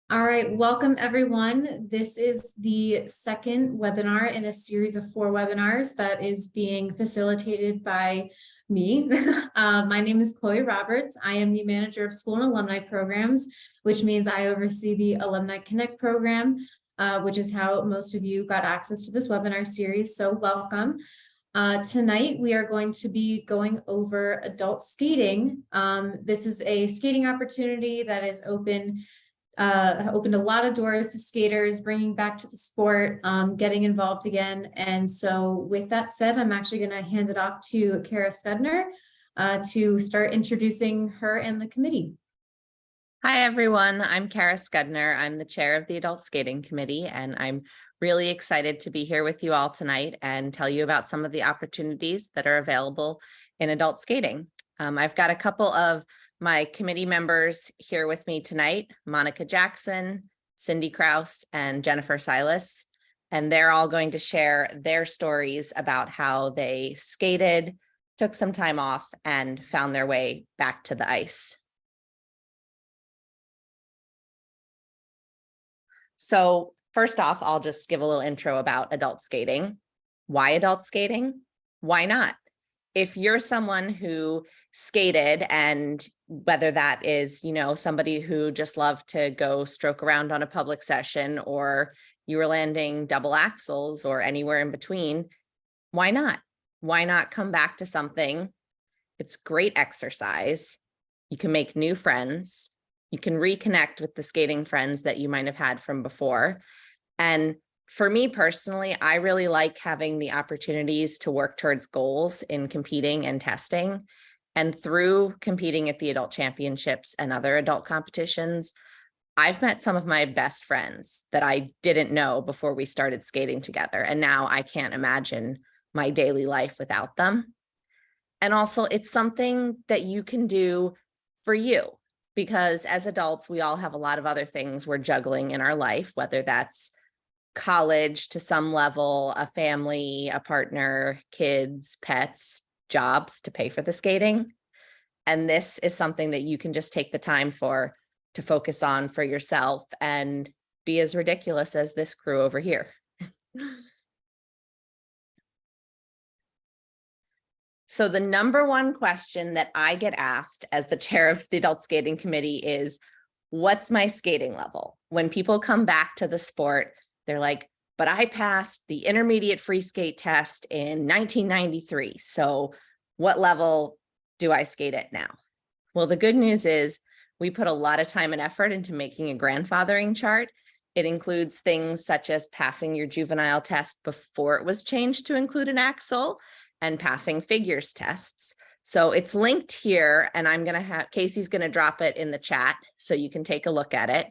All right, welcome everyone. This is the second webinar in a series of 4 webinars that is being facilitated by me. My name is Chloe Roberts. I am the manager of school and alumni programs, which means I oversee the Alumni Connect program, which is how most of you got access to this webinar series. So welcome. Tonight, we are going to be going over adult skating. This is a skating opportunity that is opened a lot of doors to skaters, bringing back to the sport, getting involved again. And so with that said, I'm actually going to hand it off to Kara Scudner to start introducing her and the committee. Hi, everyone. I'm Kara Scudner. I'm the chair of the Adult Skating Committee, and I'm really excited to be here with you all tonight and tell you about some of the opportunities that are available in adult skating. I've got a couple of my committee members here with me tonight, Monica Jackson, Cindy Kraus, and Jennifer Silas, and they're all going to share their stories about how they skated, took some time off, and found their way back to the ice. So first off, I'll just give a little intro about adult skating. Why adult skating? Why not? If you're someone who skated, and whether that is, somebody who just loved to go stroke around on a public session, or you were landing double axels or anywhere in between, why not? Why not come back to something? It's great exercise. You can make new friends. You can reconnect with the skating friends that you might have had from before. And for me personally, I really like having the opportunities to work towards goals in competing and testing. And through competing at the adult championships and other adult competitions, I've met some of my best friends that I didn't know before we started skating together. And now I can't imagine my daily life without them. And also, it's something that you can do for you, because as adults, we all have a lot of other things we're juggling in our life, whether that's college to some level, a family, a partner, kids, pets, jobs to pay for the skating. And this is something that you can just take the time to focus on for yourself and be as ridiculous as this crew over here. So the number one question that I get asked as the chair of the Adult Skating Committee is, what's my skating level? When people come back to the sport, they're like, but I passed the intermediate free skate test in 1993. So what level do I skate at now? Well, the good news is we put a lot of time and effort into making a grandfathering chart. It includes things such as passing your juvenile test before it was changed to include an axle, and passing figures tests. So it's linked here, and I'm going to have Casey's going to drop it in the chat so you can take a look at it.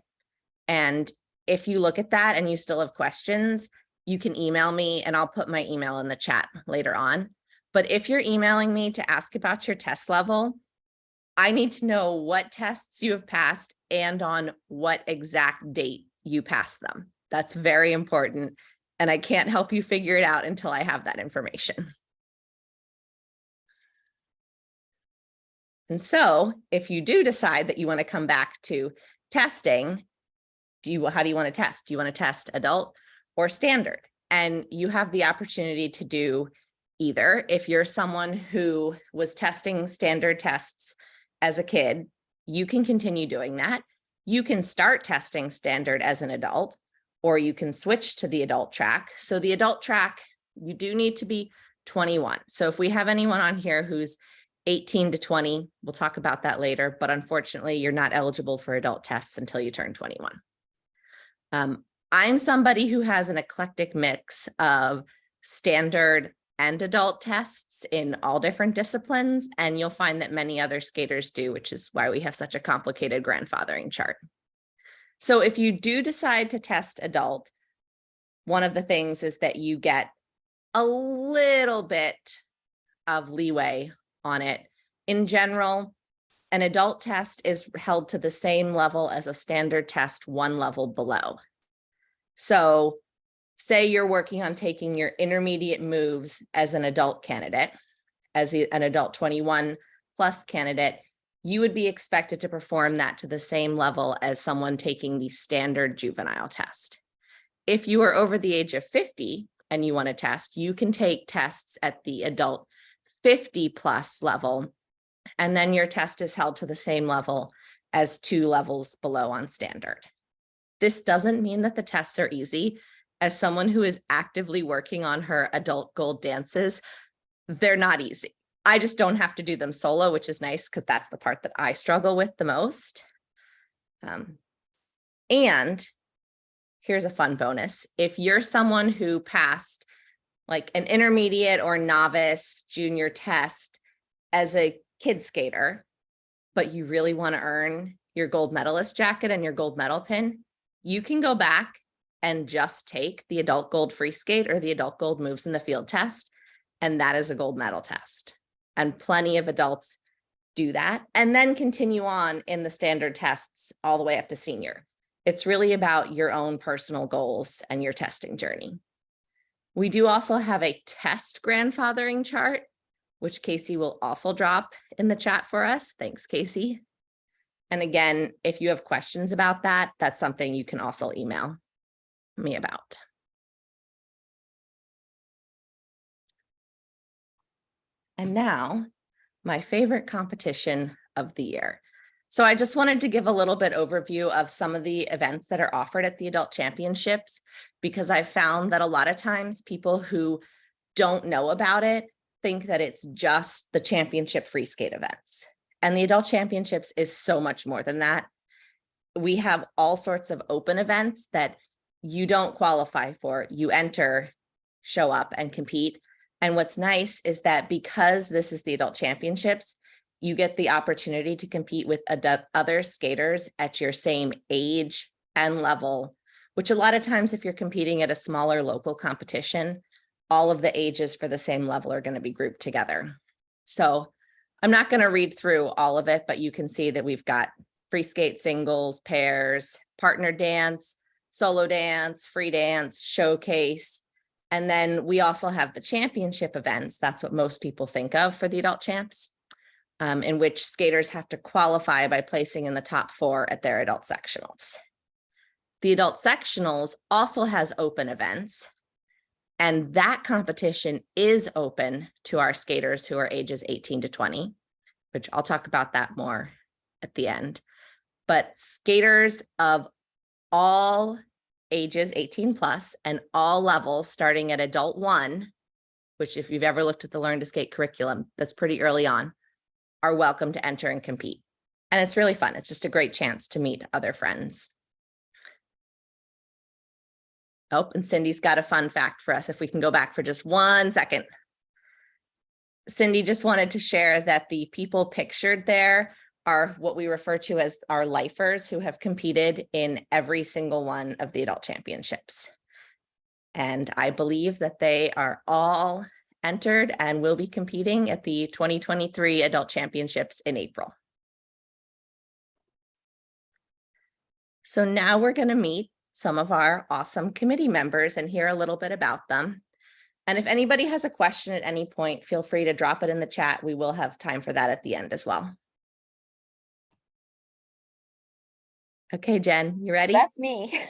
And if you look at that and you still have questions, you can email me, and I'll put my email in the chat later on. But if you're emailing me to ask about your test level, I need to know what tests you have passed and on what exact date you passed them. That's very important, and I can't help you figure it out until I have that information. And so if you do decide that you want to come back to testing, how do you want to test? Do you want to test adult or standard? And you have the opportunity to do either. If you're someone who was testing standard tests as a kid, you can continue doing that. You can start testing standard as an adult, or you can switch to the adult track. So the adult track, you do need to be 21. So if we have anyone on here who's 18 to 20, we'll talk about that later, but unfortunately, you're not eligible for adult tests until you turn 21. I'm somebody who has an eclectic mix of standard and adult tests in all different disciplines, and you'll find that many other skaters do, which is why we have such a complicated grandfathering chart. So if you do decide to test adult, one of the things is that you get a little bit of leeway on it. In general, an adult test is held to the same level as a standard test, one level below. So say you're working on taking your intermediate moves as an adult candidate, as an adult 21 plus candidate, you would be expected to perform that to the same level as someone taking the standard juvenile test. If you are over the age of 50 and you want to test, you can take tests at the adult 50 plus level, and then your test is held to the same level as 2 levels below on standard. This doesn't mean that the tests are easy. As someone who is actively working on her adult gold dances, they're not easy. I just don't have to do them solo, which is nice because that's the part that I struggle with the most. And here's a fun bonus. If you're someone who passed like an intermediate or novice junior test as a kid skater, but you really want to earn your gold medalist jacket and your gold medal pin, you can go back and just take the adult gold free skate or the adult gold moves in the field test. And that is a gold medal test. And plenty of adults do that and then continue on in the standard tests all the way up to senior. It's really about your own personal goals and your testing journey. We do also have a test grandfathering chart, which Casey will also drop in the chat for us. Thanks, Casey. And again, if you have questions about that, that's something you can also email me about. And now, my favorite competition of the year. So I just wanted to give a little bit overview of some of the events that are offered at the Adult Championships, because I've found that a lot of times people who don't know about it think that it's just the championship free skate events. And the Adult Championships is so much more than that. We have all sorts of open events that you don't qualify for. You enter, show up, and compete. And what's nice is that because this is the Adult Championships, you get the opportunity to compete with other skaters at your same age and level, which a lot of times if you're competing at a smaller local competition, all of the ages for the same level are going to be grouped together. So I'm not going to read through all of it, but you can see that we've got free skate singles, pairs, partner dance, solo dance, free dance, showcase. And then we also have the championship events. That's what most people think of for the adult champs, in which skaters have to qualify by placing in the top 4 at their adult sectionals. The adult sectionals also has open events, and that competition is open to our skaters who are ages 18 to 20, which I'll talk about that more at the end. But skaters of all ages 18 plus and all levels starting at adult 1, which if you've ever looked at the Learn to Skate curriculum, that's pretty early on, are welcome to enter and compete. And it's really fun. It's just a great chance to meet other friends. Oh, and Cindy's got a fun fact for us if we can go back for just 1 second. Cindy just wanted to share that the people pictured there are what we refer to as our lifers who have competed in every single one of the adult championships. And I believe that they are all entered and will be competing at the 2023 adult championships in April. So now we're going to meet some of our awesome committee members and hear a little bit about them. And if anybody has a question at any point, feel free to drop it in the chat. We will have time for that at the end as well. Okay, Jen, you ready? That's me.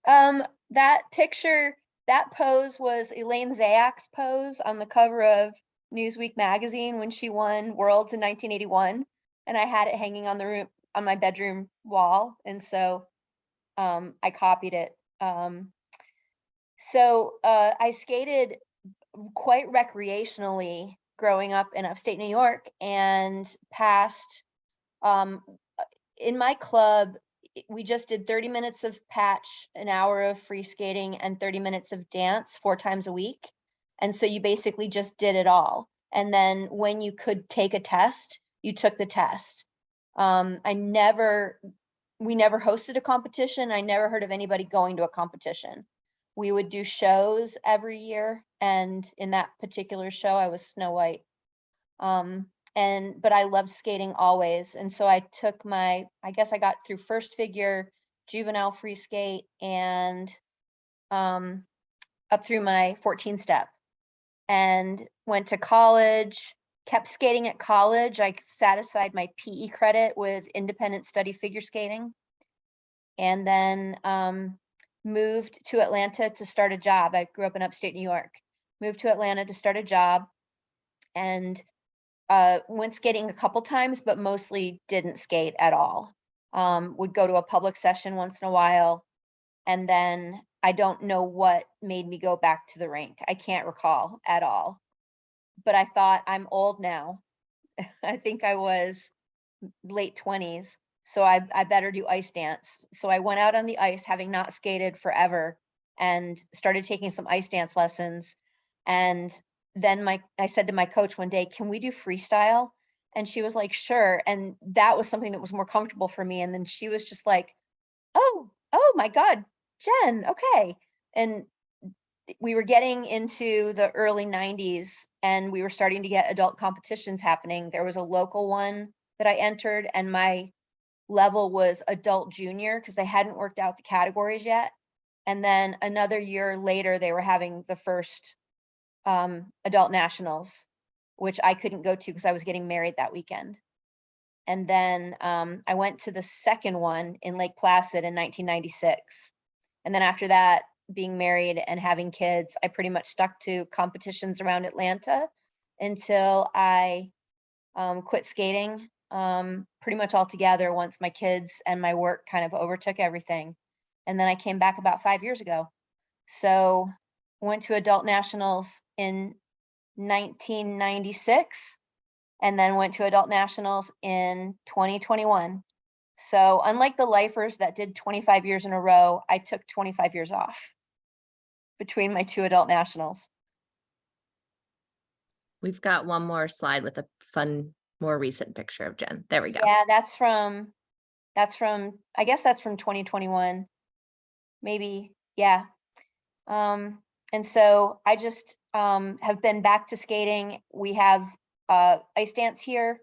That picture, that pose was Elaine Zayak's pose on the cover of Newsweek magazine when she won Worlds in 1981. And I had it hanging on the room, on my bedroom wall. And so I copied it. I skated quite recreationally growing up in upstate New York and passed in my club. We just did 30 minutes of patch, an hour of free skating, and 30 minutes of dance 4 times a week. And so you basically just did it all. And then when you could take a test, you took the test. We never hosted a competition. I never heard of anybody going to a competition. We would do shows every year. And in that particular show, I was Snow White. But I loved skating always. And so I took I guess I got through first figure, juvenile free skate, and up through my 14 step, and went to college, kept skating at college. I satisfied my PE credit with independent study figure skating, and then moved to Atlanta to start a job. I grew up in upstate New York, moved to Atlanta to start a job, and went skating a couple times, but mostly didn't skate at all. Would go to a public session once in a while, and then I don't know what made me go back to the rink. I can't recall at all. But I thought, I'm old now. I think I was late 20s. So I better do ice dance. So I went out on the ice, having not skated forever, and started taking some ice dance lessons. And then I said to my coach one day, can we do freestyle? And she was like, sure. And that was something that was more comfortable for me. And then she was just like, oh my God, Jen, okay. And we were getting into the early 90s, and we were starting to get adult competitions happening. There was a local one that I entered, and my level was adult junior because they hadn't worked out the categories yet. And then another year later, they were having the first adult nationals, which I couldn't go to because I was getting married that weekend. And then I went to the second one in Lake Placid in 1996. And then after that, being married and having kids, I pretty much stuck to competitions around Atlanta until I quit skating pretty much altogether once my kids and my work kind of overtook everything. And then I came back about 5 years ago. So went to adult nationals in 1996, and then went to adult nationals in 2021. So unlike the lifers that did 25 years in a row, I took 25 years off between my two adult nationals. We've got one more slide with a fun, more recent picture of Jen. There we go. Yeah, that's from, I guess that's from 2021, maybe, yeah. And so I just have been back to skating. We have ice dance here,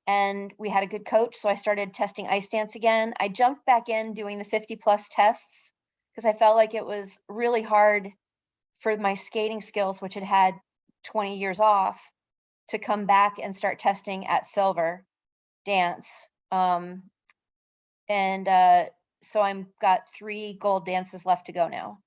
and we had a good coach, so I started testing ice dance again. I jumped back in doing the 50+ tests because I felt like it was really hard for my skating skills, which had had 20 years off, to come back and start testing at silver dance. So I'm got 3 gold dances left to go now.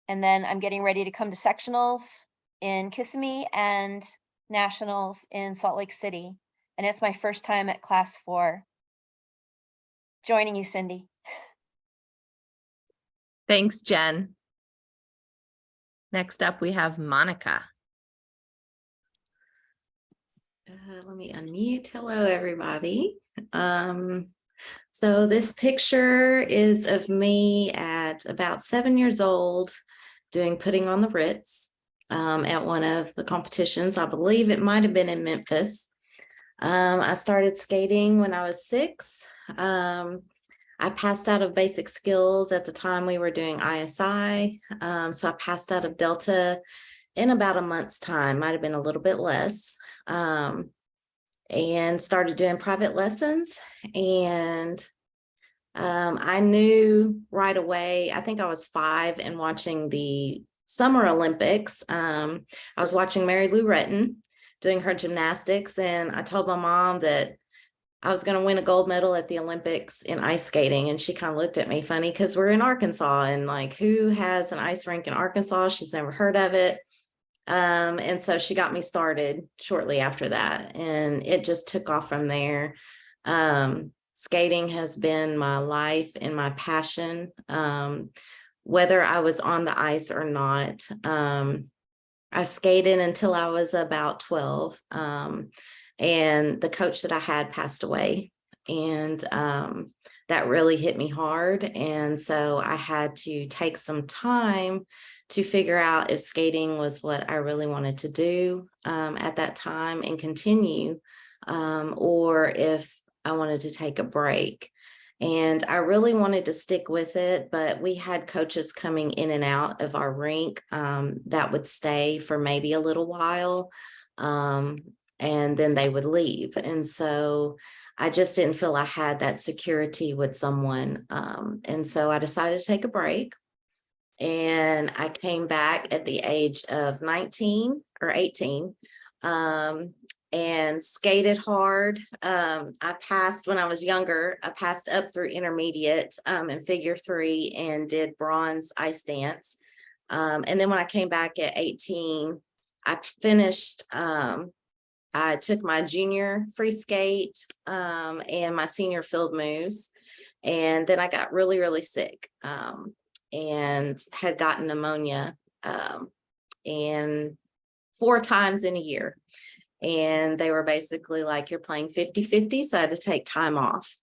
And then I'm getting ready to come to sectionals in Kissimmee and nationals in Salt Lake City. And it's my first time at class 4. Joining you, Cindy. Thanks, Jen. Next up, we have Monica. Let me unmute. Hello, everybody. So this picture is of me at about 7 years old doing putting on the Ritz at one of the competitions. I believe it might have been in Memphis. I started skating when I was 6. I passed out of basic skills at the time we were doing ISI. So I passed out of Delta in about a month's time, might have been a little bit less, and started doing private lessons. And I knew right away, I think I was 5 and watching the Summer Olympics. I was watching Mary Lou Retton doing her gymnastics, and I told my mom that I was going to win a gold medal at the Olympics in ice skating. And she kind of looked at me funny because we're in Arkansas, and like, who has an ice rink in Arkansas? She's never heard of it. And so she got me started shortly after that, and it just took off from there. Skating has been my life and my passion, whether I was on the ice or not. I skated until I was about 12. And the coach that I had passed away, and that really hit me hard. And so I had to take some time to figure out if skating was what I really wanted to do at that time and continue, or if I wanted to take a break. And I really wanted to stick with it, but we had coaches coming in and out of our rink that would stay for maybe a little while, and then they would leave. And so I just didn't feel I had that security with someone. And so I decided to take a break. And I came back at the age of 19 or 18. And skated hard. I passed when I was younger. I passed up through intermediate in figure 3 and did bronze ice dance. And then when I came back at 18, I finished. I took my junior free skate and my senior field moves, and then I got really, really sick and had gotten pneumonia and 4 times in a year. And they were basically like, you're playing 50-50. So I had to take time off,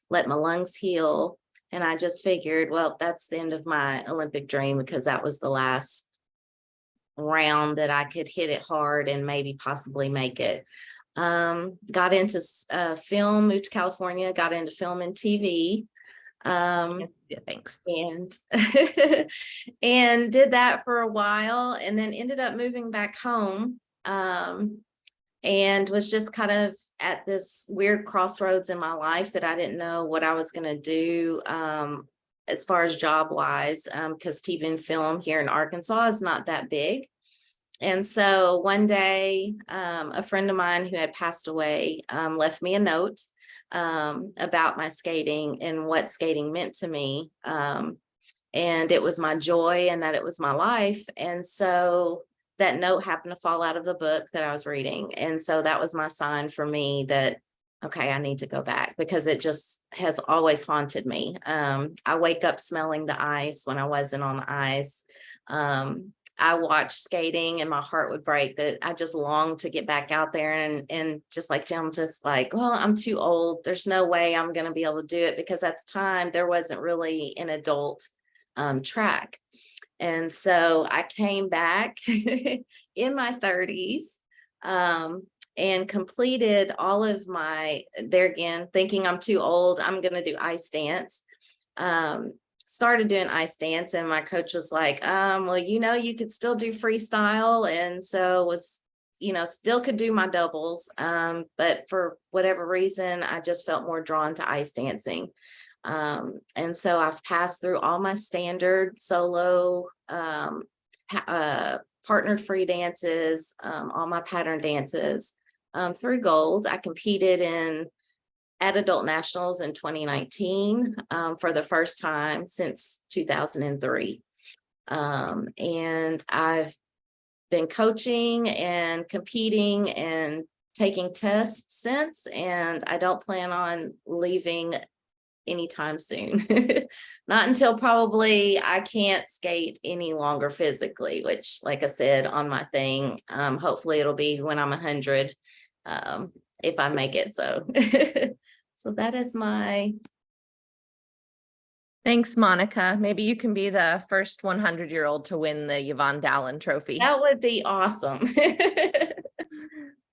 let my lungs heal. And I just figured, well, that's the end of my Olympic dream, because that was the last round that I could hit it hard and maybe possibly make it. Got into film, moved to California, got into film and TV. Yeah, thanks. And and did that for a while, and then ended up moving back home. And was just kind of at this weird crossroads in my life that I didn't know what I was going to do as far as job wise, because TV and film here in Arkansas is not that big. And so one day, a friend of mine who had passed away left me a note about my skating and what skating meant to me. And it was my joy and that it was my life. And so that note happened to fall out of a book that I was reading. And so that was my sign for me that, okay, I need to go back, because it just has always haunted me. I wake up smelling the ice when I wasn't on the ice. I watched skating and my heart would break, that I just longed to get back out there and just like Jim, just like, well, I'm too old. There's no way I'm going to be able to do it, because at the time there wasn't really an adult track. And so I came back in my 30s and completed all of my, there again, thinking I'm too old, I'm going to do ice dance. Started doing ice dance, and my coach was like, well, you could still do freestyle. And so was, still could do my doubles. But for whatever reason, I just felt more drawn to ice dancing. And so I've passed through all my standard solo, partnered free dances, all my pattern dances, through gold. I competed at Adult Nationals in 2019 for the first time since 2003. And I've been coaching and competing and taking tests since, and I don't plan on leaving anytime soon. Not until probably I can't skate any longer physically, which, like I said on my thing, hopefully it'll be when I'm 100, if I make it. So so that is my. Thanks, Monica. Maybe you can be the first 100-year-old to win the Yvonne Dallin Trophy. That would be awesome.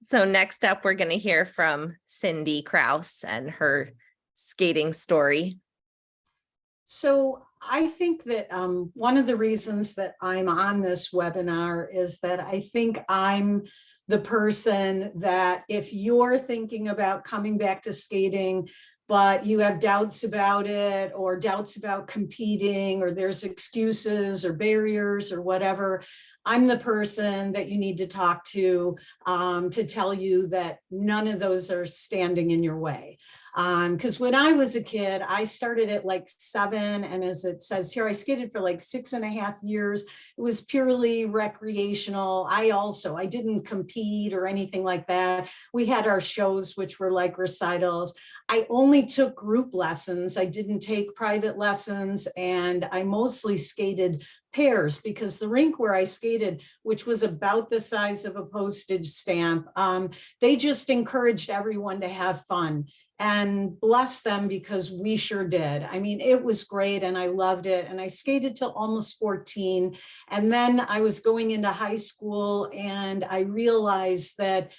So next up, we're going to hear from Cindy Krause and her skating story. So I think that one of the reasons that I'm on this webinar is that I think I'm the person that, if you're thinking about coming back to skating, but you have doubts about it, or doubts about competing, or there's excuses or barriers or whatever, I'm the person that you need to talk to tell you that none of those are standing in your way. Because when I was a kid, I started at like 7, and as it says here, I skated for like 6.5 years. It was purely recreational. I didn't compete or anything like that. We had our shows, which were like recitals. I only took group lessons. I didn't take private lessons, and I mostly skated pairs, because the rink where I skated, which was about the size of a postage stamp, they just encouraged everyone to have fun. And bless them, because we sure did. I mean, it was great and I loved it. And I skated till almost 14. And then I was going into high school, and I realized that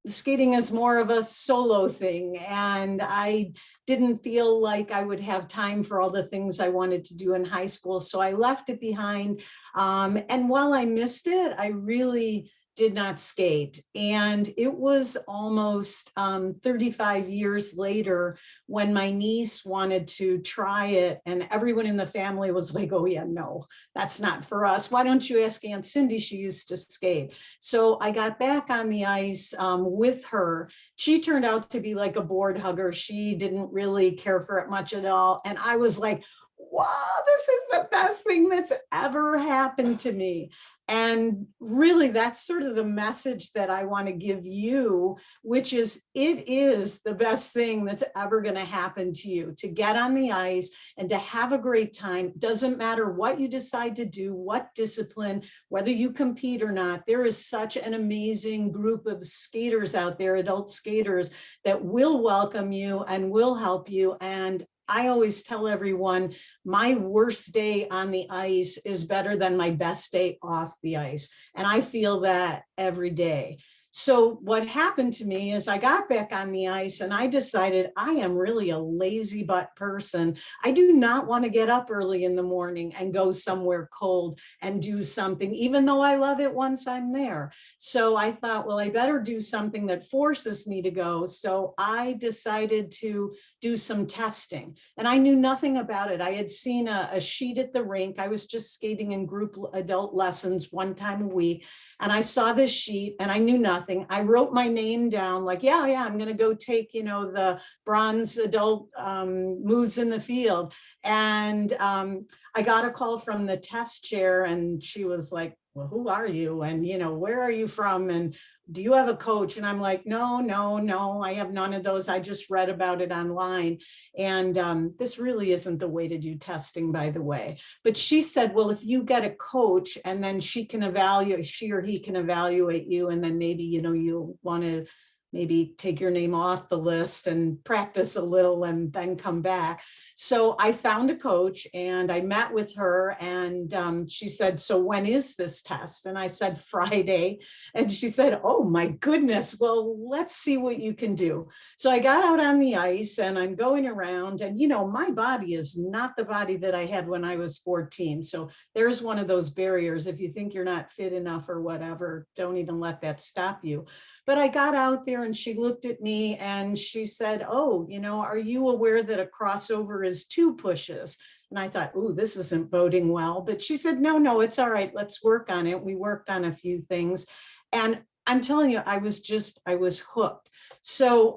skating is more of a solo thing. And I didn't feel like I would have time for all the things I wanted to do in high school. So I left it behind. And while I missed it, I really did not skate. And it was almost 35 years later when my niece wanted to try it, and everyone in the family was like, oh yeah, no, that's not for us. Why don't you ask Aunt Cindy? She used to skate. So I got back on the ice with her. She turned out to be like a board hugger. She didn't really care for it much at all. And I was like, wow, this is the best thing that's ever happened to me. And really, that's sort of the message that I want to give you, which is it is the best thing that's ever going to happen to you, to get on the ice and to have a great time. Doesn't matter what you decide to do, what discipline, whether you compete or not. There is such an amazing group of skaters out there, adult skaters, that will welcome you and will help you. And I always tell everyone, my worst day on the ice is better than my best day off the ice. And I feel that every day. So what happened to me is I got back on the ice and I decided I am really a lazy butt person. I do not want to get up early in the morning and go somewhere cold and do something, even though I love it once I'm there. So I thought, well, I better do something that forces me to go. So I decided to do some testing, and I knew nothing about it. I had seen a sheet at the rink. I was just skating in group adult lessons one time a week. And I saw this sheet and I knew nothing. I wrote my name down like, yeah, I'm going to go take, the bronze adult moves in the field. And I got a call from the test chair and she was like, well, who are you? And, where are you from? And do you have a coach? And I'm like, no, I have none of those. I just read about it online. And this really isn't the way to do testing, by the way. But she said, well, if you get a coach and then she or he can evaluate you. And then maybe, you'll want to maybe take your name off the list and practice a little and then come back. So I found a coach and I met with her and she said, so when is this test? And I said, Friday. And she said, oh my goodness, well, let's see what you can do. So I got out on the ice and I'm going around and, my body is not the body that I had when I was 14. So there's one of those barriers. If you think you're not fit enough or whatever, don't even let that stop you. But I got out there and she looked at me and she said, oh, are you aware that a crossover is 2 pushes? And I thought, oh, this isn't boding well. But she said, no, it's all right. Let's work on it. We worked on a few things. And I'm telling you, I was hooked. So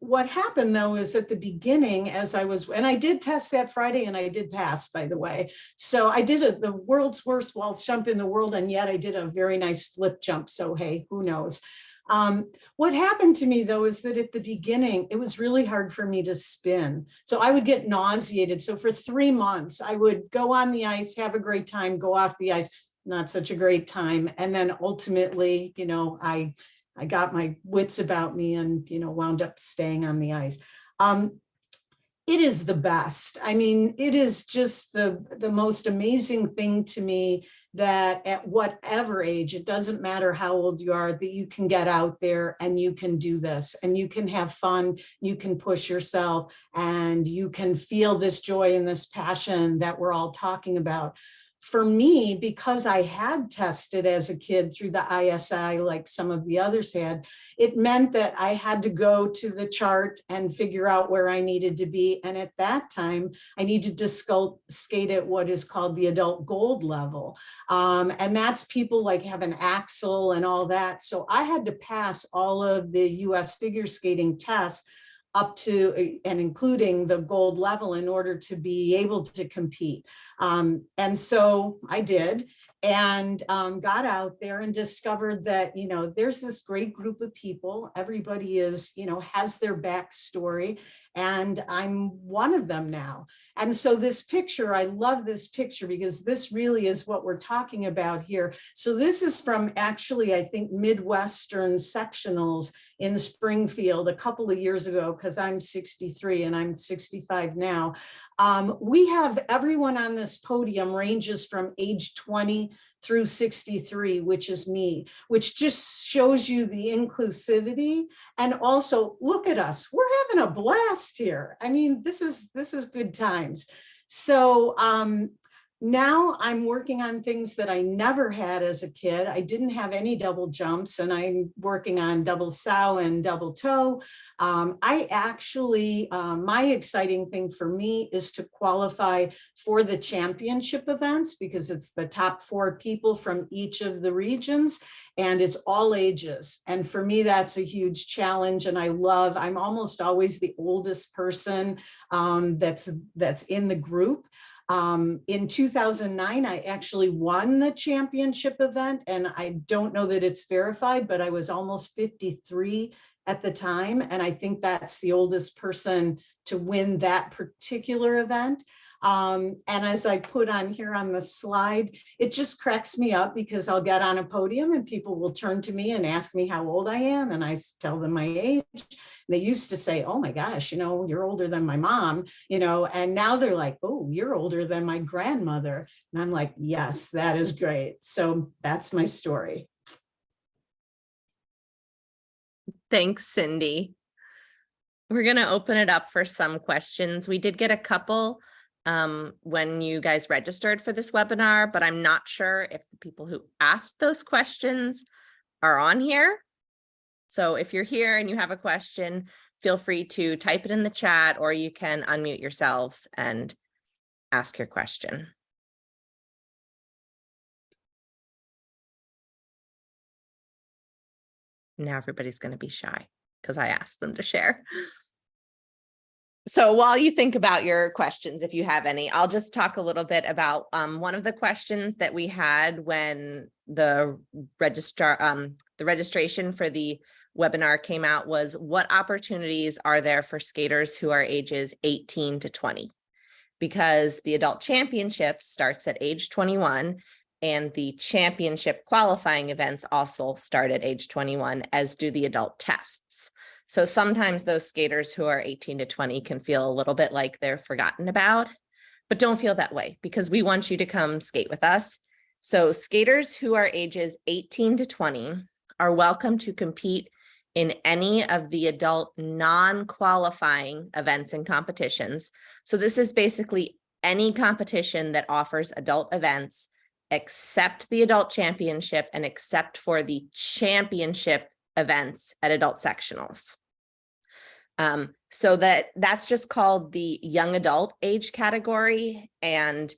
what happened though is at the beginning, and I did test that Friday and I did pass, by the way. So I did the world's worst waltz jump in the world, and yet I did a very nice flip jump. So hey, who knows? What happened to me though is that at the beginning, it was really hard for me to spin. So I would get nauseated. So for 3 months, I would go on the ice, have a great time, go off the ice, not such a great time. And then ultimately, I got my wits about me and, wound up staying on the ice. It is the best. I mean, it is just the most amazing thing to me that at whatever age, it doesn't matter how old you are, that you can get out there and you can do this and you can have fun, you can push yourself and you can feel this joy and this passion that we're all talking about. For me, because I had tested as a kid through the ISI, like some of the others had, it meant that I had to go to the chart and figure out where I needed to be. And at that time, I needed to skate at what is called the adult gold level. And that's people like have an axle and all that. So I had to pass all of the US figure skating tests up to and including the gold level in order to be able to compete. And so I did and got out there and discovered that, there's this great group of people. Everybody is, has their backstory, and I'm one of them now. And so this picture, I love this picture because this really is what we're talking about here. So this is from actually, I think, Midwestern sectionals in Springfield a couple of years ago, because I'm 63 and I'm 65 now. We have everyone on this podium ranges from age 20 through 63, which is me, which just shows you the inclusivity. And also look at us, we're having a blast here. I mean, this is good times. So now I'm working on things that I never had as a kid. I didn't have any double jumps, and I'm working on double sow and double toe. I actually, my exciting thing for me is to qualify for the championship events, because it's the top 4 people from each of the regions, and it's all ages. And for me, that's a huge challenge. And I'm almost always the oldest person that's in the group. In 2009, I actually won the championship event, and I don't know that it's verified, but I was almost 53 at the time. And I think that's the oldest person to win that particular event. And as I put on here on the slide, it just cracks me up, because I'll get on a podium and people will turn to me and ask me how old I am. And I tell them my age. They used to say, oh my gosh, you're older than my mom, and now they're like, oh, you're older than my grandmother. And I'm like, yes, that is great. So that's my story. Thanks, Cindy. We're going to open it up for some questions. We did get a couple when you guys registered for this webinar, but I'm not sure if the people who asked those questions are on here. So if you're here and you have a question, feel free to type it in the chat, or you can unmute yourselves and ask your question. Now everybody's going to be shy because I asked them to share. So while you think about your questions, if you have any, I'll just talk a little bit about one of the questions that we had when the registration for the webinar came out was, what opportunities are there for skaters who are ages 18 to 20? Because the adult championship starts at age 21, and the championship qualifying events also start at age 21, as do the adult tests. So sometimes those skaters who are 18 to 20 can feel a little bit like they're forgotten about, but don't feel that way, because we want you to come skate with us. So skaters who are ages 18 to 20 are welcome to compete in any of the adult non-qualifying events and competitions. So this is basically any competition that offers adult events except the adult championship and except for the championship events at adult sectionals. So that's just called the young adult age category. And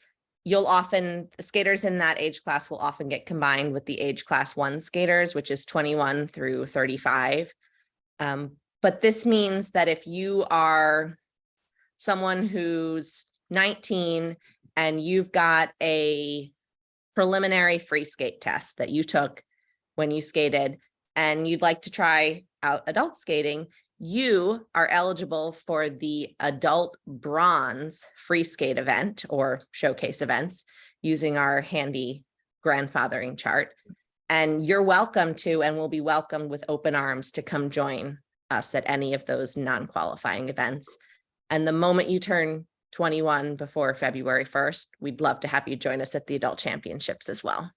the skaters in that age class will often get combined with the age class 1 skaters, which is 21 through 35. But this means that if you are someone who's 19 and you've got a preliminary free skate test that you took when you skated, and you'd like to try out adult skating, you are eligible for the adult bronze free skate event or showcase events using our handy grandfathering chart. And you're welcome to, and will be welcomed with open arms to come join us at any of those non-qualifying events. And the moment you turn 21 before February 1st, we'd love to have you join us at the adult championships as well.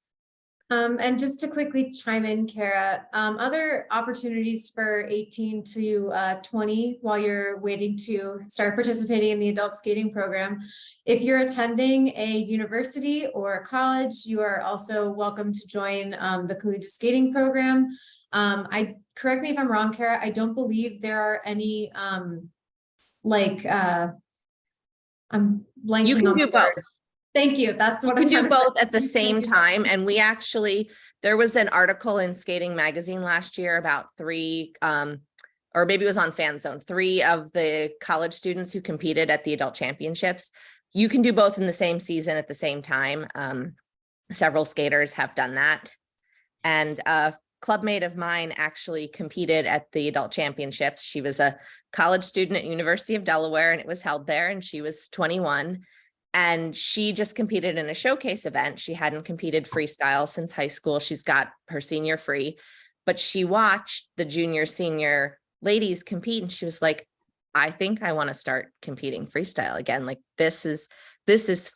And just to quickly chime in, Kara, other opportunities for 18 to 20 while you're waiting to start participating in the adult skating program. If you're attending a university or a college, you are also welcome to join the collegiate skating program. Correct me if I'm wrong, Kara, I don't believe there are any I'm blanking. You can on do the both. word. Thank you. That's what I'm trying to do both say. at the same time. And we actually, there was an article in Skating Magazine last year about 3, or maybe it was on Fan Zone, 3 of the college students who competed at the adult championships. You can do both in the same season at the same time. Several skaters have done that. And a clubmate of mine actually competed at the adult championships. She was a college student at University of Delaware, and it was held there, and she was 21. And she just competed in a showcase event. She hadn't competed freestyle since high school. She's got her senior free, but she watched the junior, senior ladies compete, and she was like, I think I want to start competing freestyle again. Like, this is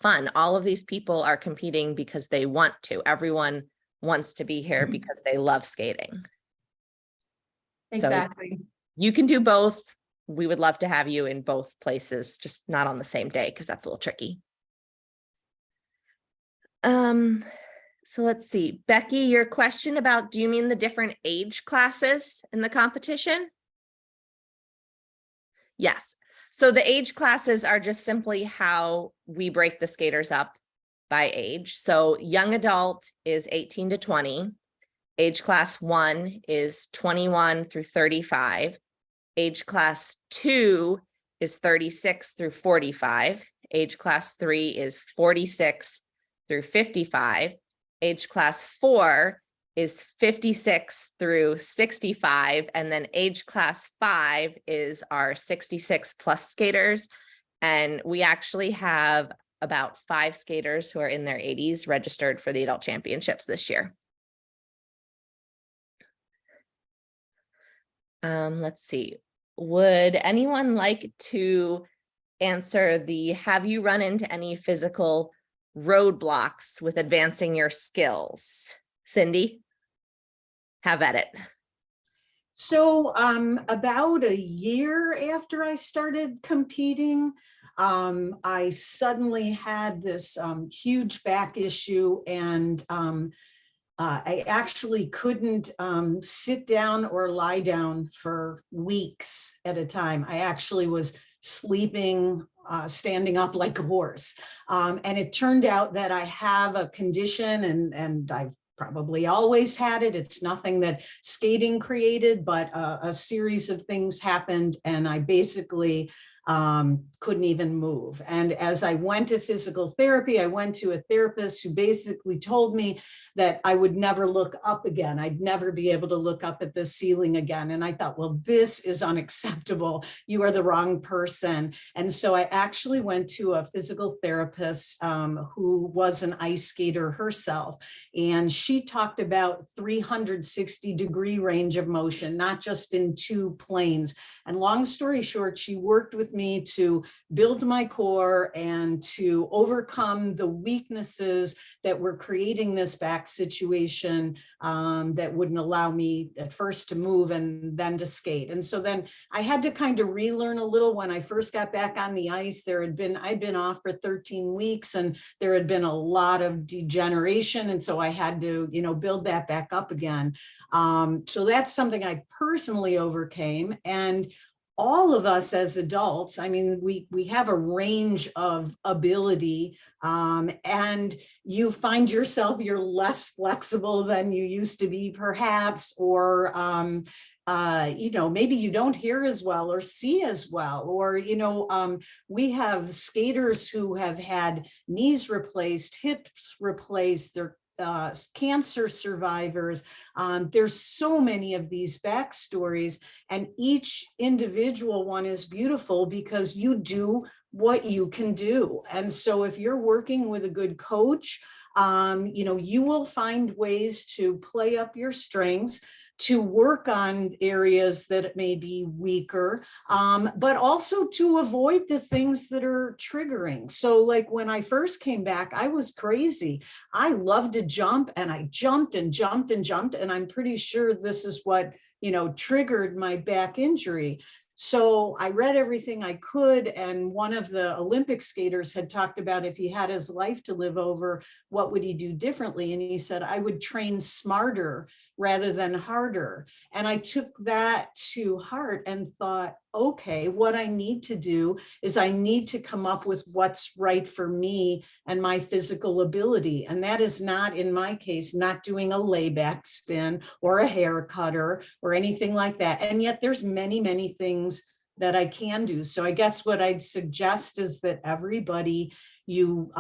fun. All of these people are competing because they want to. Everyone wants to be here because they love skating. Exactly. So you can do both. We would love to have you in both places, just not on the same day, because that's a little tricky. So let's see, Becky, your question about, do you mean the different age classes in the competition? Yes. So the age classes are just simply how we break the skaters up by age. So young adult is 18 to 20. Age class 1 is 21 through 35. Age class 2 is 36 through 45. Age class 3 is 46 through 55. Age class 4 is 56 through 65. And then age class 5 is our 66 plus skaters. And we actually have about 5 skaters who are in their 80s registered for the adult championships this year. Let's see. Would anyone like to answer the, have you run into any physical roadblocks with advancing your skills? Cindy, have at it. So about a year after I started competing, I suddenly had this huge back issue, and I actually couldn't sit down or lie down for weeks at a time. I actually was sleeping, standing up like a horse. And it turned out that I have a condition, and I've probably always had it. It's nothing that skating created, but a series of things happened, and I basically couldn't even move. And as I went to physical therapy, I went to a therapist who basically told me that I would never look up again. I'd never be able to look up at the ceiling again. And I thought, well, this is unacceptable. You are the wrong person. And so I actually went to a physical therapist who was an ice skater herself. And she talked about 360-degree range of motion, not just in 2 planes. And long story short, she worked with me to build my core and to overcome the weaknesses that were creating this back situation that wouldn't allow me at first to move and then to skate. And so then I had to kind of relearn a little. When I first got back on the ice, I'd been off for 13 weeks and there had been a lot of degeneration. And so I had to, build that back up again. So that's something I personally overcame. And all of us as adults, I mean, we have a range of ability, and you find yourself, you're less flexible than you used to be perhaps, or maybe you don't hear as well or see as well, or, we have skaters who have had knees replaced, hips replaced, their cancer survivors. There's so many of these backstories, and each individual one is beautiful because you do what you can do. And so if you're working with a good coach, you will find ways to play up your strengths, to work on areas that may be weaker, but also to avoid the things that are triggering. So like when I first came back, I was crazy. I loved to jump, and I jumped and jumped and jumped. And I'm pretty sure this is what, triggered my back injury. So I read everything I could, and one of the Olympic skaters had talked about if he had his life to live over, what would he do differently? And he said, I would train smarter rather than harder. And I took that to heart and thought, okay, what I need to do is I need to come up with what's right for me and my physical ability. And that is not, in my case, not doing a layback spin or a hair cutter or anything like that. And yet there's many, many things that I can do. So I guess what I'd suggest is that everybody, you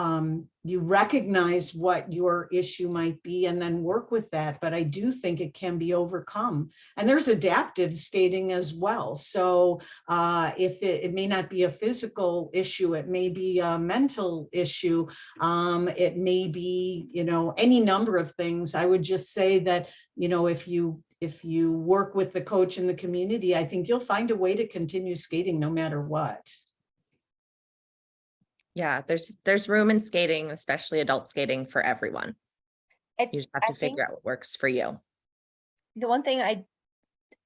recognize what your issue might be and then work with that. But I do think it can be overcome. And there's adaptive skating as well. So if it may not be a physical issue, it may be a mental issue. It may be, any number of things. I would just say that, if you work with the coach in the community, I think you'll find a way to continue skating no matter what. Yeah, there's room in skating, especially adult skating, for everyone. You just have to figure out what works for you. The one thing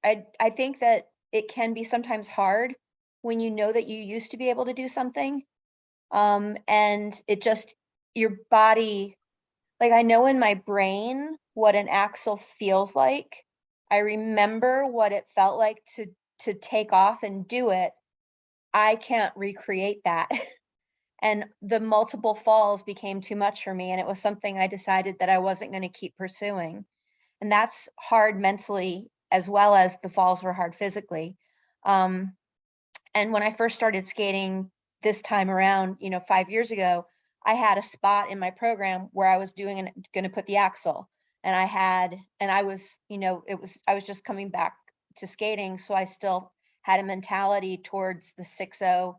I think that it can be sometimes hard when you know that you used to be able to do something, and it just, your body like, I know in my brain what an axle feels like. I remember what it felt like to take off and do it. I can't recreate that. And the multiple falls became too much for me. And it was something I decided that I wasn't going to keep pursuing. And that's hard mentally, as well as the falls were hard physically. And when I first started skating this time around, 5 years ago, I had a spot in my program where I was going to put the axle. And I was just coming back to skating. So I still had a mentality towards the 6-0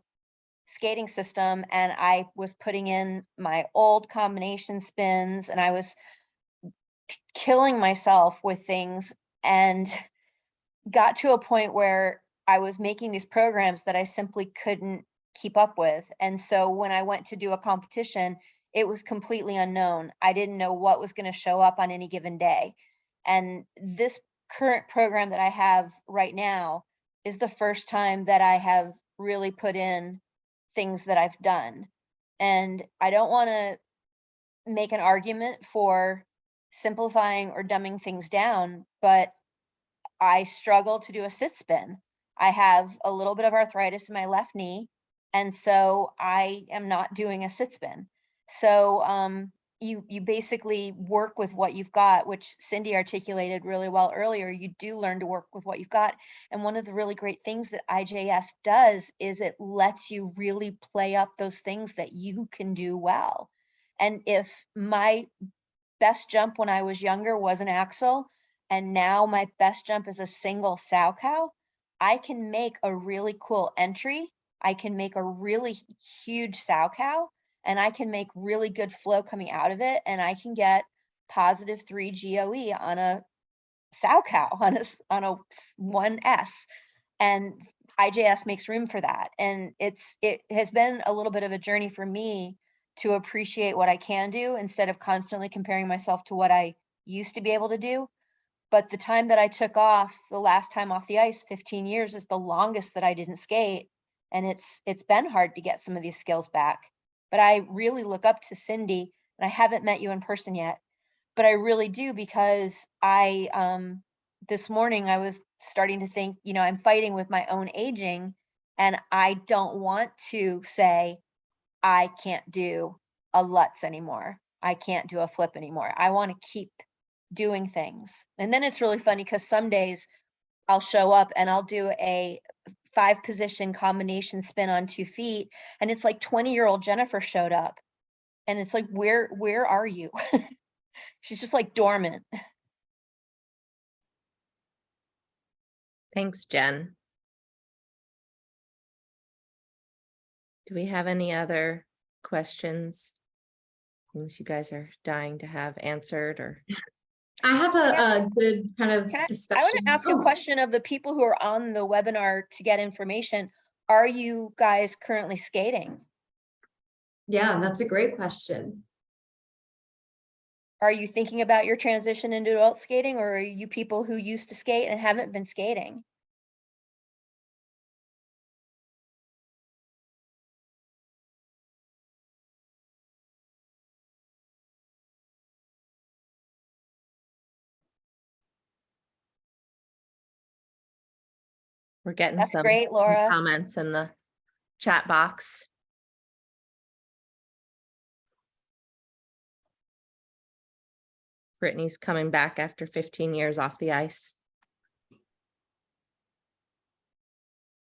skating system, and I was putting in my old combination spins, and I was killing myself with things, and got to a point where I was making these programs that I simply couldn't keep up with. And so when I went to do a competition, it was completely unknown. I didn't know what was going to show up on any given day. And this current program that I have right now is the first time that I have really put in things that I've done. And I don't want to make an argument for simplifying or dumbing things down, but I struggle to do a sit spin. I have a little bit of arthritis in my left knee, and so I am not doing a sit spin. So you basically work with what you've got, which Cindy articulated really well earlier. You do learn to work with what you've got. And one of the really great things that IJS does is it lets you really play up those things that you can do well. And if my best jump when I was younger was an axle, and now my best jump is a single sow cow, I can make a really cool entry. I can make a really huge sow cow, and I can make really good flow coming out of it. And I can get +3 GOE on a sow cow, on a 1S. And IJS makes room for that. And it has been a little bit of a journey for me to appreciate what I can do instead of constantly comparing myself to what I used to be able to do. But the time that I took off, the last time off the ice, 15 years, is the longest that I didn't skate. And it's been hard to get some of these skills back. But I really look up to Cindy, and I haven't met you in person yet, but I really do, because this morning I was starting to think, I'm fighting with my own aging, and I don't want to say I can't do a Lutz anymore. I can't do a flip anymore. I want to keep doing things. And then it's really funny because some days I'll show up and I'll do a 5-position combination spin on 2 feet, and it's like 20-year-old Jennifer showed up, and it's like, where are you? She's just like dormant. Thanks, Jen. Do we have any other questions? Things you guys are dying to have answered, or? I have a good kind of I discussion. want to ask a question of the people who are on the webinar to get information. Are you guys currently skating? Yeah, that's a great question. Are you thinking about your transition into adult skating, or are you people who used to skate and haven't been skating? We're getting That's some great, Laura. comments in the chat box. Brittany's coming back after 15 years off the ice.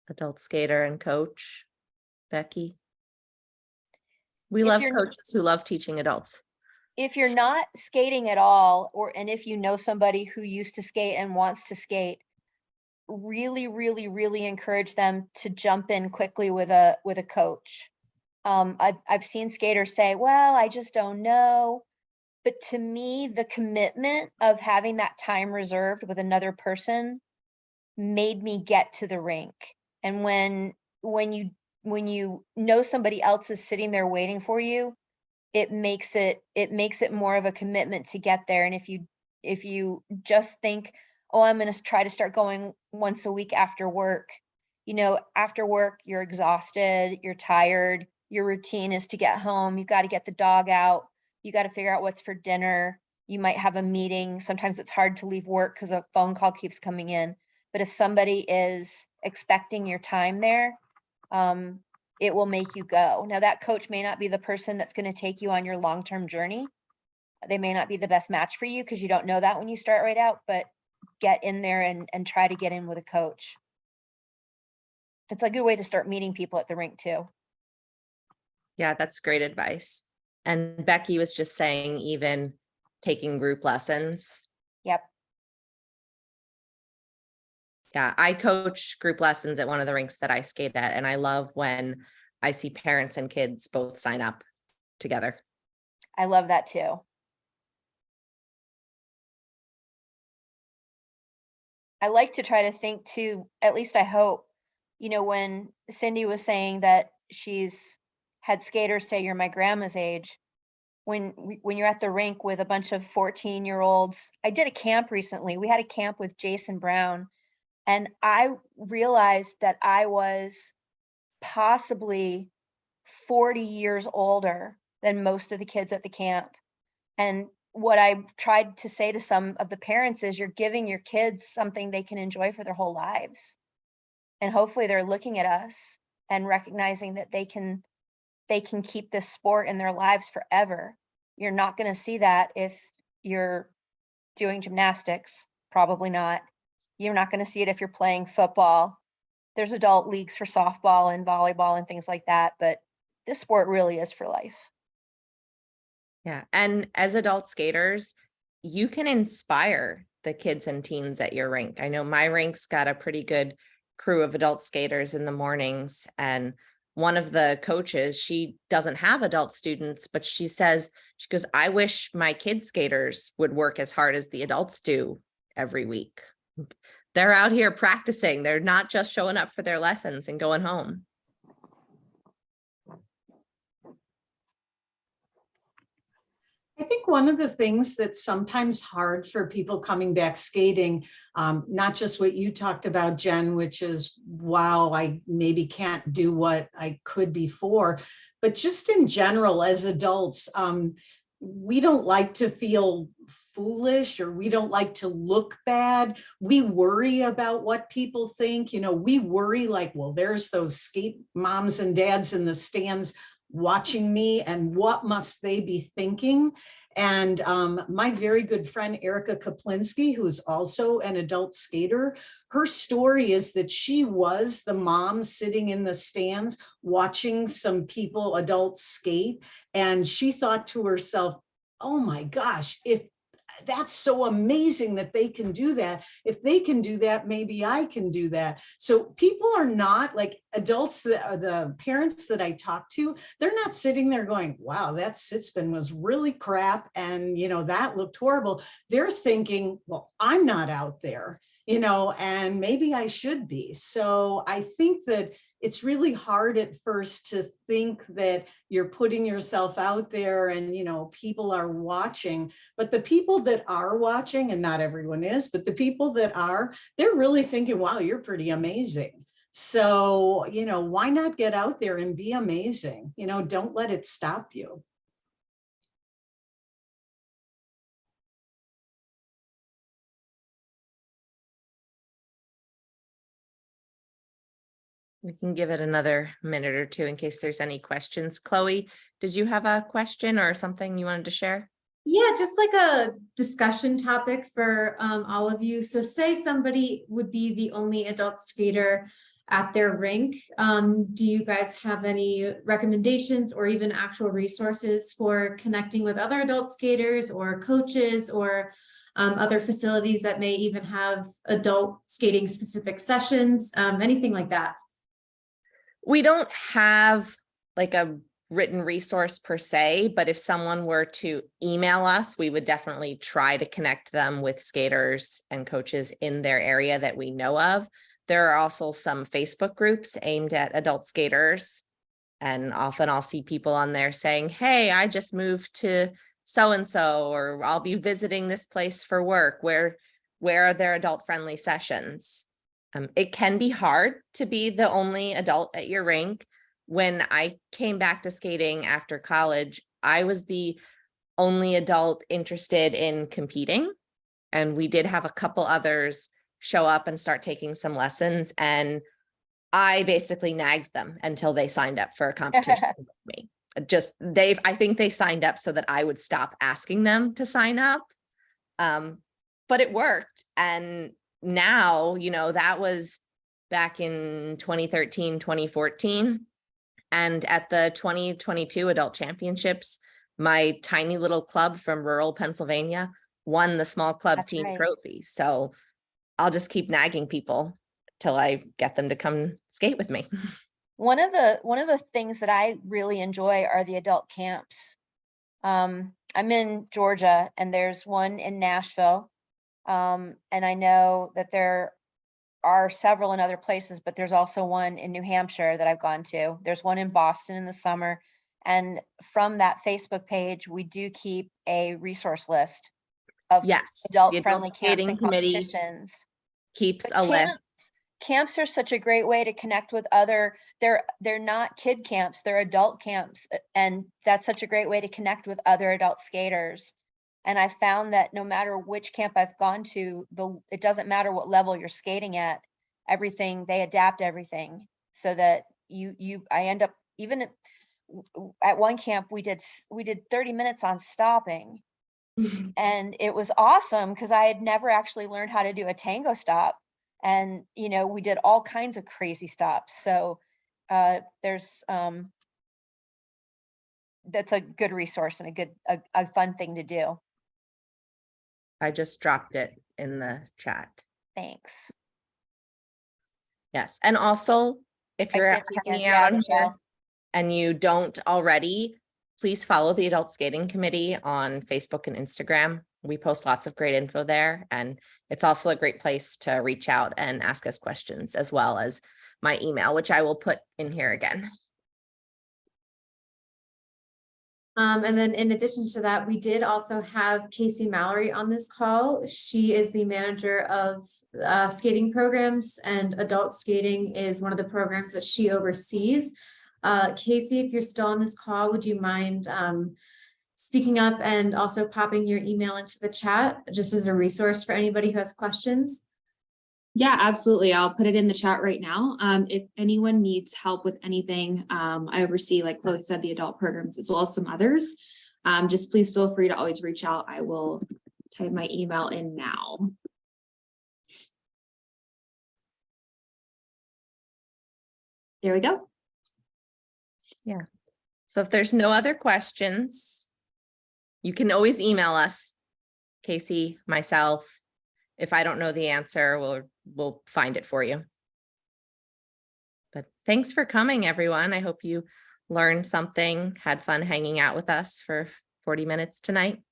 Adult skater and coach, Becky. We love coaches who love teaching adults. If you're not skating at all, and if you know somebody who used to skate and wants to skate, really, really, really encourage them to jump in quickly with a coach. I've seen skaters say, well, I just don't know. But to me, the commitment of having that time reserved with another person made me get to the rink. And when you know somebody else is sitting there waiting for you, it makes it more of a commitment to get there. And if you just think, oh, I'm going to try to start going once a week after work, after work, you're exhausted, you're tired, your routine is to get home, you've got to get the dog out, You got to figure out what's for dinner. You might have a meeting. Sometimes it's hard to leave work because a phone call keeps coming in. But if somebody is expecting your time there, it will make you go. Now, that coach may not be the person that's going to take you on your long-term journey. They may not be the best match for you because you don't know that when you start right out, but get in there and try to get in with a coach. It's a good way to start meeting people at the rink too. Yeah, that's great advice. And Becky was just saying, even taking group lessons. Yep. Yeah, I coach group lessons at one of the rinks that I skate at, and I love when I see parents and kids both sign up together. I love that too. I like to try to think too, at least I hope, when Cindy was saying that she's had skaters say you're my grandma's age, when you're at the rink with a bunch of 14-year-olds. I did a camp recently. We had a camp with Jason Brown, and I realized that I was possibly 40 years older than most of the kids at the camp. And what I tried to say to some of the parents is, you're giving your kids something they can enjoy for their whole lives. And hopefully they're looking at us and recognizing that they can keep this sport in their lives forever. You're not going to see that if you're doing gymnastics, probably not. You're not going to see it if you're playing football. There's adult leagues for softball and volleyball and things like that, but this sport really is for life. Yeah. And as adult skaters, you can inspire the kids and teens at your rink. I know my rink's got a pretty good crew of adult skaters in the mornings. And one of the coaches, she doesn't have adult students, but she goes, I wish my kid skaters would work as hard as the adults do every week. They're out here practicing. They're not just showing up for their lessons and going home. I think one of the things that's sometimes hard for people coming back skating, not just what you talked about, Jen, which is, wow, I maybe can't do what I could before, but just in general, as adults, we don't like to feel foolish, or we don't like to look bad. We worry about what people think. We worry like, well, there's those skate moms and dads in the stands watching me, and what must they be thinking? And my very good friend, Erica Kaplinski, who is also an adult skater, her story is that she was the mom sitting in the stands watching some people, adults, skate. And she thought to herself, oh my gosh, if that's so amazing that they can do that. If they can do that, maybe I can do that. So people are not like adults, the parents that I talk to, they're not sitting there going, wow, that sit spin was really crap. And, that looked horrible. They're thinking, well, I'm not out there, and maybe I should be. So I think that it's really hard at first to think that you're putting yourself out there and, people are watching, but the people that are watching, and not everyone is, but the people that are, they're really thinking, wow, you're pretty amazing. So, why not get out there and be amazing? Don't let it stop you. We can give it another minute or two in case there's any questions. Chloe, did you have a question or something you wanted to share? Yeah, just like a discussion topic for all of you. So say somebody would be the only adult skater at their rink. Do you guys have any recommendations or even actual resources for connecting with other adult skaters or coaches or other facilities that may even have adult skating specific sessions, anything like that? We don't have like a written resource per se, but if someone were to email us, we would definitely try to connect them with skaters and coaches in their area that we know of. There are also some Facebook groups aimed at adult skaters, and often I'll see people on there saying, hey, I just moved to so-and-so, or I'll be visiting this place for work. Where are their adult friendly sessions? It can be hard to be the only adult at your rink. When I came back to skating after college, I was the only adult interested in competing. And we did have a couple others show up and start taking some lessons. And I basically nagged them until they signed up for a competition with me. I think they signed up so that I would stop asking them to sign up. But it worked. And now, that was back in 2013, 2014. And at the 2022 Adult Championships, my tiny little club from rural Pennsylvania won the small club That's team great. trophy. So I'll just keep nagging people till I get them to come skate with me. One of the things that I really enjoy are the adult camps. I'm in Georgia and there's one in Nashville. And I know that there are several in other places, but there's also one in New Hampshire that I've gone to. There's one in Boston in the summer. And from that Facebook page, we do keep a resource list of Yes, the adult-friendly Adult camps Skating and Committee competitions. keeps But a list. camps are such a great way to connect with other, they're not kid camps, they're adult camps. And that's such a great way to connect with other adult skaters. And I found that no matter which camp I've gone to, it doesn't matter what level you're skating at, they adapt everything so that I end up, even at one camp, we did 30 minutes on stopping. And it was awesome because I had never actually learned how to do a tango stop. And, we did all kinds of crazy stops. So that's a good resource and a fun thing to do. I just dropped it in the chat. Thanks. Yes. And also, if you're Ice Dance hanging Weekends, out yeah, on here Michelle. and you don't already, please follow the Adult Skating Committee on Facebook and Instagram. We post lots of great info there. And it's also a great place to reach out and ask us questions, as well as my email, which I will put in here again. And then in addition to that, we did also have Casey Mallory on this call. She is the manager of skating programs, and adult skating is one of the programs that she oversees. Casey, if you're still on this call, would you mind speaking up and also popping your email into the chat just as a resource for anybody who has questions? Yeah, absolutely. I'll put it in the chat right now. If anyone needs help with anything, I oversee, like Chloe said, the adult programs as well as some others. Just please feel free to always reach out. I will type my email in now. There we go. Yeah. So if there's no other questions, you can always email us, Casey, myself. If I don't know the answer, we'll find it for you. But thanks for coming, everyone. I hope you learned something, had fun hanging out with us for 40 minutes tonight.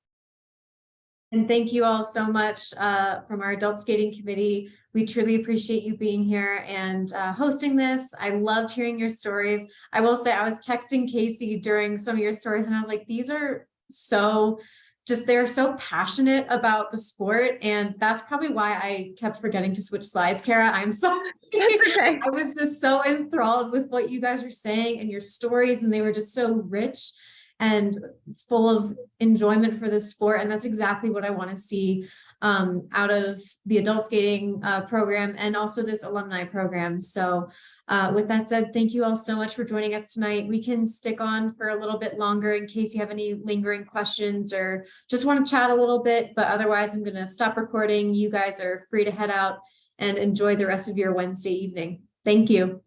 And thank you all so much from our Adult Skating Committee. We truly appreciate you being here and hosting this. I loved hearing your stories. I will say I was texting Casey during some of your stories and I was like, these are they're so passionate about the sport. And that's probably why I kept forgetting to switch slides, Kara. I'm sorry. Okay. I was just so enthralled with what you guys are saying and your stories, and they were just so rich and full of enjoyment for the sport. And that's exactly what I want to see out of the adult skating program and also this alumni program. So with that said, thank you all so much for joining us tonight. We can stick on for a little bit longer in case you have any lingering questions or just want to chat a little bit, but otherwise I'm going to stop recording. You guys are free to head out and enjoy the rest of your Wednesday evening. Thank you.